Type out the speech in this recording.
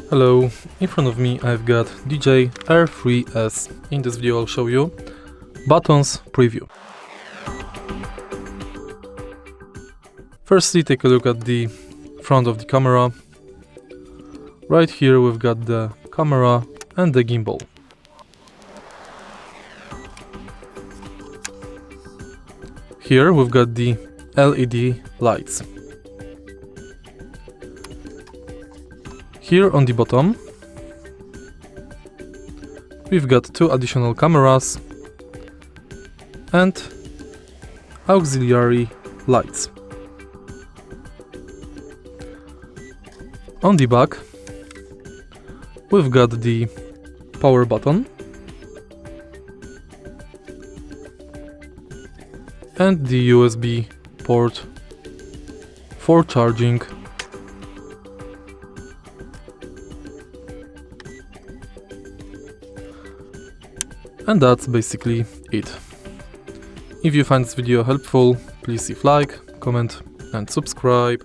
Hello, in front of me I've got DJI Air 3S. In this video I'll show you buttons preview. Firstly, take a look at the front of the camera. Right here we've got the camera and the gimbal. Here we've got the LED lights. Here on the bottom we've got two additional cameras and auxiliary lights. On the back we've got the power button and the USB port for charging. And that's basically it. If you find this video helpful, please leave like, comment and subscribe.